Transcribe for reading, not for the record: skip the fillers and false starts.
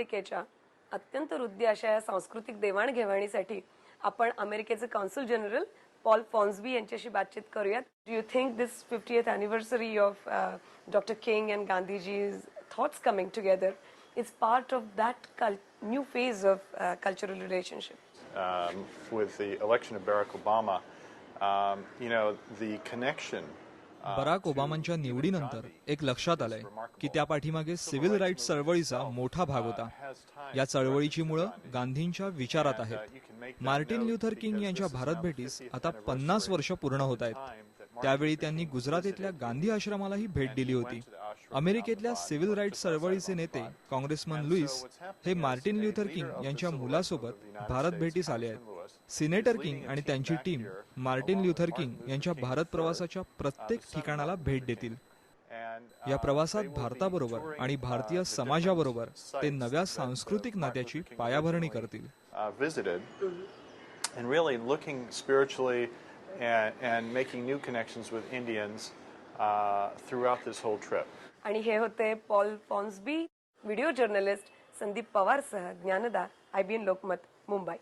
अमेरिकेच्या अत्यंत हृदय अशा या सांस्कृतिक देवाणघेवाणीसाठी आपण अमेरिकेचे कॉन्सल जनरल पॉल फॉन्सबी यांच्याशी बातचीत करूयात. Do you think this 50th anniversary of Dr. King and Gandhiji's thoughts coming together is part of that new phase of cultural relationship? With the election of Barack Obama, the connection. Barack ओबामांच्या निवडीनंतर एक लक्षात आलंय की त्या पाठीमागे civil rights चळवळीचा मोठा भाग होता. या चळवळीची मुळं गांधींच्या विचारात आहेत. मार्टिन ल्युथर किंग यांच्या भारत भेटीस आता 50 वर्ष पूर्ण होत आहेत. त्यावेळी त्यांनी गुजरातेतल्या गांधी आश्रमालाही भेट दिली होती. अमेरिकेतल्या सिव्हिल राईट्स चळवळीचे नेते काँग्रेसमन लुईस हे मार्टिन ल्युथर किंग यांच्या मुलासोबत भारत भेटीस आले आहेत. सिनेटर किंग आणि त्यांची टीम मार्टिन ल्युथर किंग यांच्या भारत प्रवासाच्या प्रत्येक ठिकाणाला भेट देतील. या प्रवासात भारताबरोबर आणि भारतीय समाजाबरोबर ते नव्या सांस्कृतिक नात्याची पायाभरणी करतील. And making new connections with Indians throughout this whole trip. आणि हे होते पॉल फॉन्सबी. व्हिडिओ जर्नलिस्ट संदीप पवारसह ज्ञानदा, IBN लोकमत, मुंबई.